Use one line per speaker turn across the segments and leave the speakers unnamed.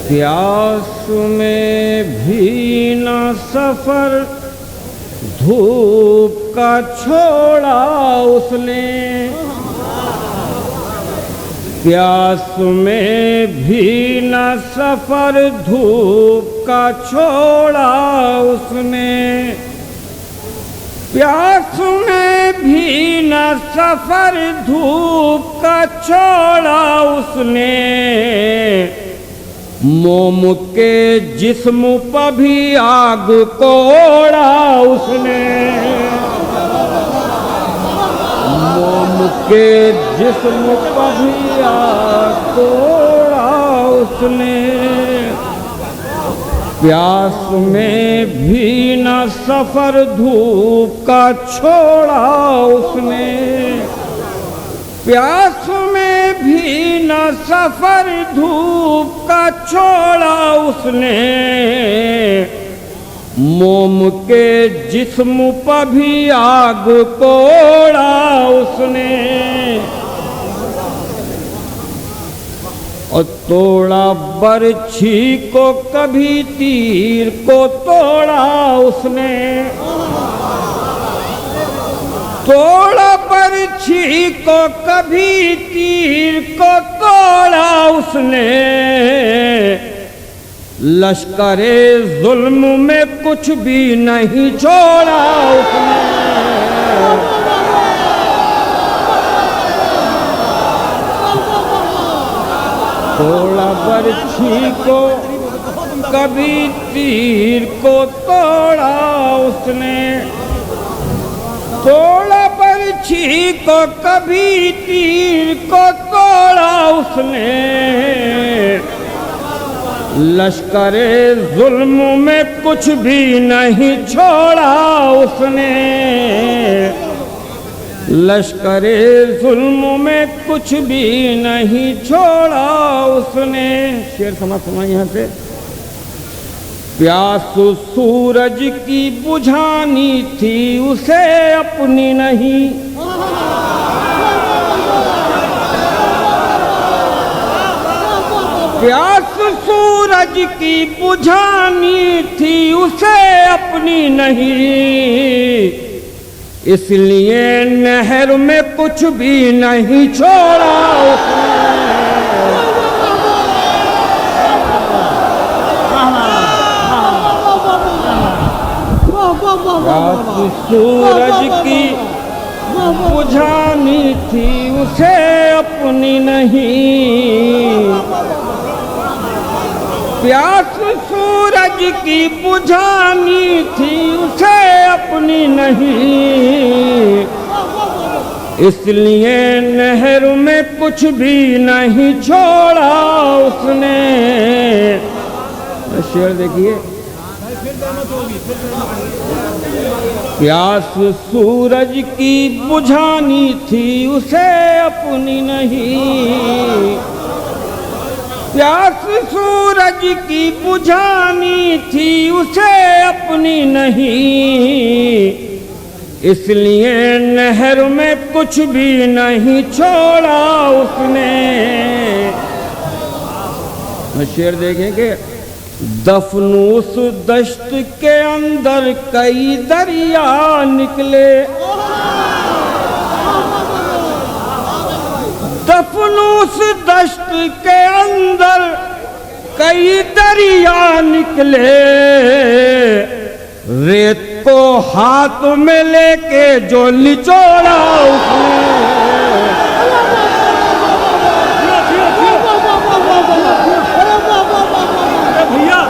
प्यास में भी न सफर धूप का छोड़ा उसने, प्यास में भी न सफर धूप का छोड़ा उसने, प्यास में भी न सफर धूप का छोड़ा उसने, मोम के जिस्म पर भी आग कोड़ा उसने, मोम के जिस्म पर भी आग कोड़ा उसने, प्यास में भी न सफर धूप का छोड़ा उसने, प्यास में भी न सफर धूप का छोड़ा उसने, मोम के जिस्म पर भी आग कोड़ा उसने, और तोड़ा बरछी को कभी तीर को तोड़ा उसने, तोड़ा बरछी को कभी तीर को तोड़ा उसने, लश्करे जुल्म में कुछ भी नहीं छोड़ा उसने, तोड़ा बरछी को कभी तीर को तोड़ा उसने, तोड़ा बरछी को कभी तीर को तोड़ा उसने, लश्करे जुल्म में कुछ भी नहीं छोड़ा उसने, लश्करे जुल्म में कुछ भी नहीं छोड़ा उसने। शेर समझ यहाँ से। प्यास सूरज की बुझानी थी उसे अपनी नहीं, प्यास सूरज की बुझानी थी उसे अपनी नहीं, इसलिए नहर में कुछ भी नहीं छोड़ा उसने, प्यास सूरज की बुझानी थी उसे अपनी नहीं, प्यास सूरज की बुझानी थी उसे अपनी नहीं, इसलिए नहर में कुछ भी नहीं छोड़ा उसने। शेर देखिए। प्यास सूरज की बुझानी थी उसे अपनी नहीं, प्यास सूरज की बुझानी थी उसे अपनी नहीं, इसलिए नहर में कुछ भी नहीं छोड़ा उसने। शेर देखेंगे। दफनूस दश्त के अंदर कई दरिया निकले, दफनूस दश्त के अंदर कई दरिया निकले, रेत को हाथ में लेके जो निचोड़ा उसने, भैया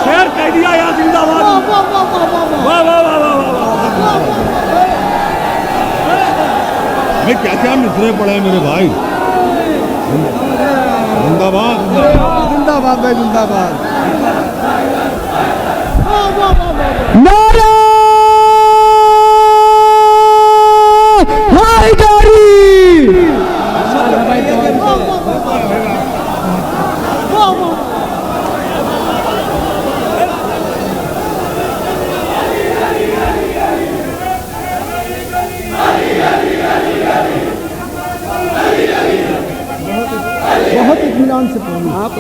शेर कह दिया यार, जिंदाबाद, वाह वाह वाह वाह वाह। क्या क्या मिसरे पड़े मेरे भाई। जिंदाबाद जिंदाबाद भाई, जिंदाबाद। नारा हैदरी। बहुत इत्मीनान से पढ़ना आप।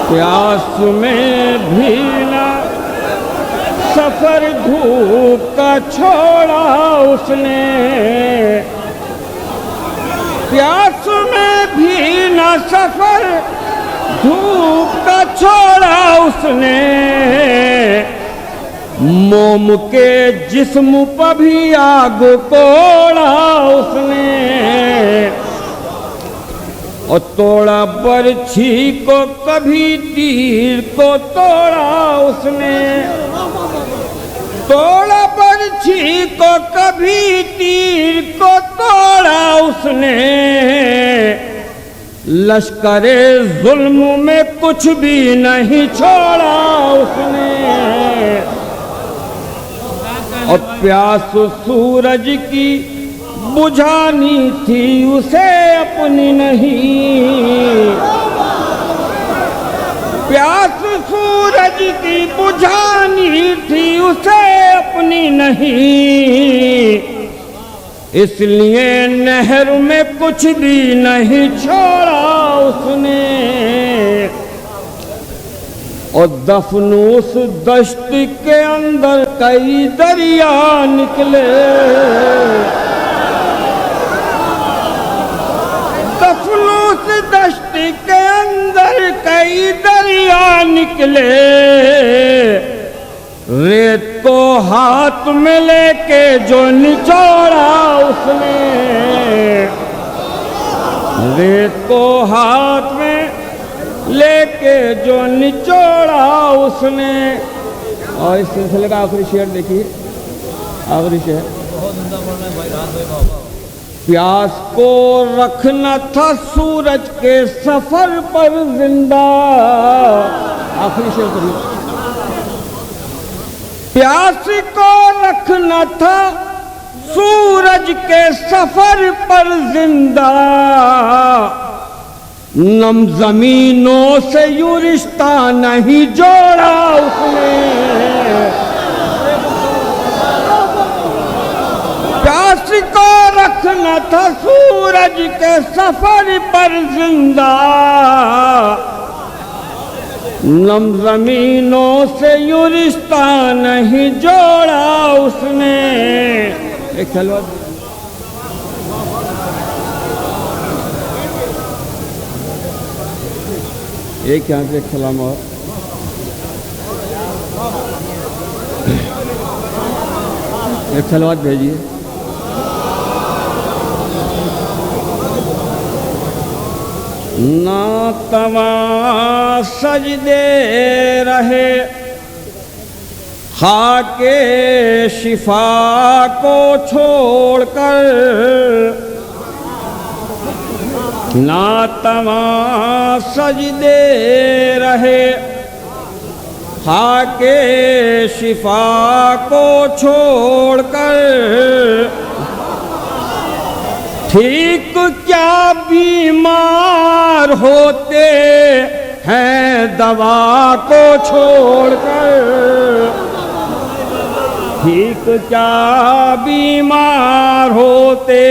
प्यास में भी न सफर धूप का छोड़ा उसने, प्यास में भी न सफर धूप का छोड़ा उसने, मोम के जिस्म पर भी आग कोड़ा उसने, और तोड़ा बरछी को कभी तीर को तोड़ा उसने, तोड़ा बरछी को कभी तीर को तोड़ा उसने, लश्करे जुल्म में कुछ भी नहीं छोड़ा उसने, और प्यास सूरज की बुझानी थी उसे अपनी नहीं, प्यास सूरज की बुझानी थी उसे अपनी नहीं, इसलिए नहर में कुछ भी नहीं छोड़ा उसने, और दफन उस दश्त के अंदर कई दरिया निकले, दफन उस दश्त के अंदर कई दरिया निकले, रेत को हाथ में लेके जो निचोड़ा उसने, रेत को हाथ में लेके जो निचोड़ा उसने। और इस सिलसिले का आखिरी शेर देखिए, आखिरी शेर, प्यास को रखना था सूरज के सफर पर जिंदा, आखिरी शेर करिए, प्यास को रखना था सूरज के सफर पर जिंदा, नम जमीनों से यूं रिश्ता नहीं जोड़ा उसने, प्यास को रखना था सूरज के सफर पर जिंदा, नम जमीनों से यूं रिश्ता नहीं जोड़ा उसने। एक सलवात एक यहाँ से एक सलाम और एक सलवात भेजिए। ना तवा सजदे रहे खाके शिफा को छोड़कर, ना तवा सजदे रहे खाके शिफा को छोड़कर, ठीक क्या बीमार होते हैं दवा को छोड़कर, ठीक क्या बीमार होते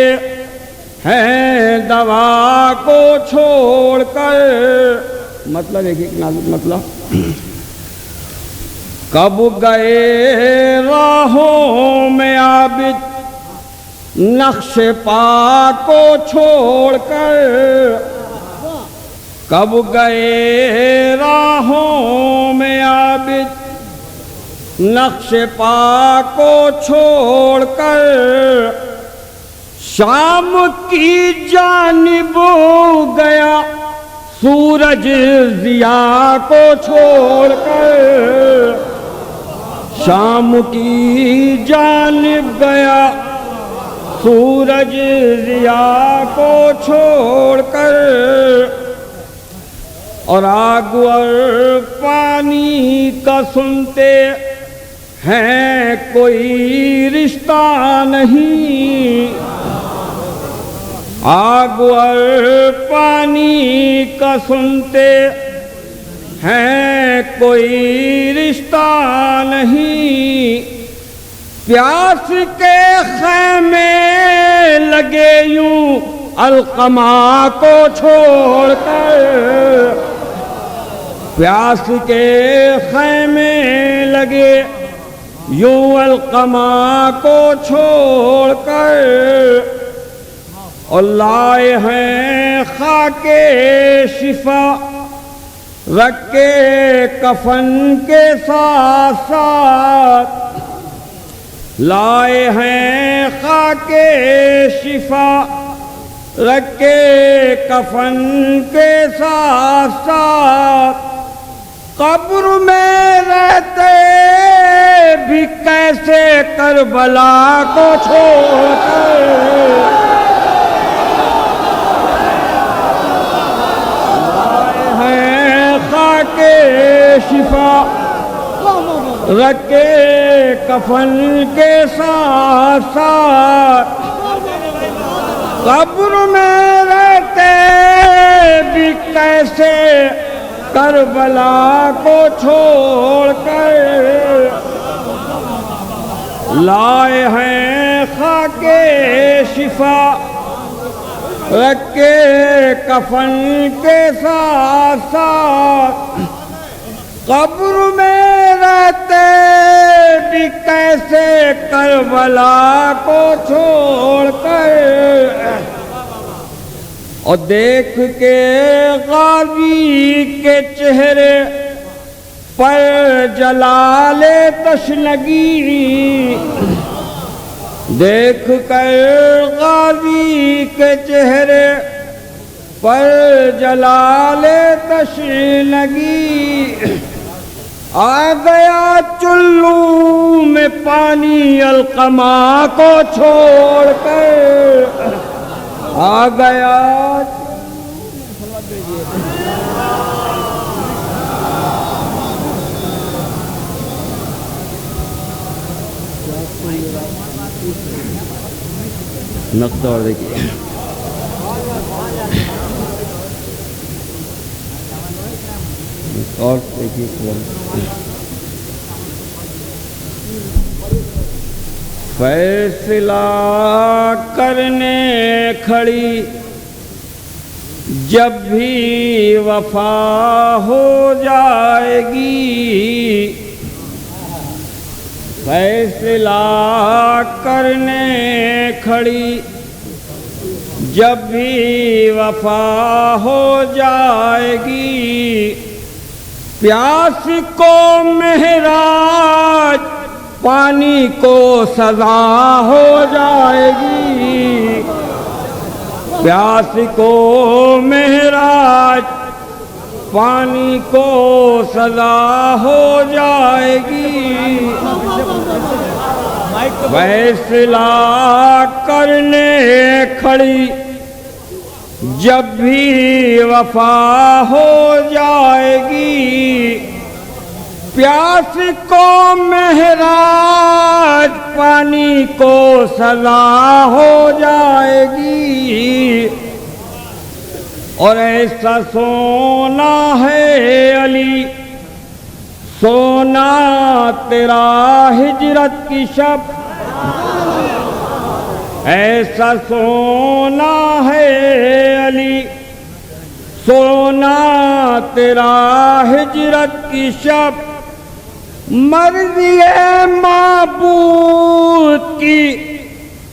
हैं दवा को छोड़कर। मतलब एक नाजुक मतलब, कब गए राहों में आबिद नक्शे पा को छोड़कर, कब गए राहों में आबिद नक्शे पा को छोड़कर, शाम की जानिब गया सूरज जिया को छोड़कर, शाम की जानिब गया सूरज जिया को छोड़कर, और आग और पानी का सुनते हैं कोई रिश्ता नहीं, आग और पानी का सुनते हैं कोई रिश्ता नहीं, प्यास के खैमे लगे यूं अलकमा को छोड़कर, प्यास के खैमे लगे यूं अलकमा को छोड़कर, और लाए हैं खाके शिफा रख के कफन के साथ साथ। लाए हैं खाके शिफा रख के कफन के साथ साथ। कब्र में रहते भी कैसे करबला को छोड़कर, लाए हैं खाके शिफा रख के कफन के साथ साथ। कब्र में रहते भी कैसे करबला को छोड़कर, लाए हैं खाके शिफा रख के कफन के साथ साथ। कब्र में रहते भी कैसे करबला को छोड़कर, और देख के गाजी के चेहरे पर जलाले तशनगी। देख कर गाजी के चेहरे पर जलाले तशनगी। आ गया चुल्लू में पानी अलकमा को छोड़कर, आ गया। नक्शा और देखिए, और देखिए फैसला करने खड़ी जब भी वफा हो जाएगी। फैसला करने खड़ी जब भी वफा हो जाएगी। प्यास को महराज पानी को सजा हो जाएगी। प्यास को महराज पानी को सजा हो जाएगी। फैसला करने खड़ी जब भी वफा हो जाएगी। प्यास को महराज पानी को सजा हो जाएगी। और ऐसा सोना है अली सोना तेरा हिजरत की शब। ऐसा सोना है अली सोना तेरा हिजरत की शब। मर्ज़ी माबूद की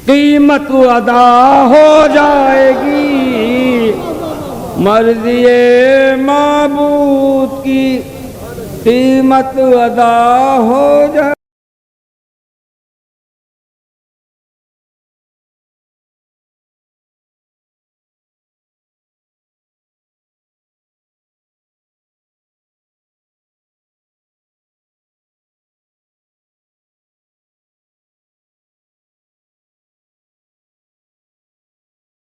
कीमत अदा हो जाएगी। मर्ज़ी माबूद की कीमत अदा हो जाएगी।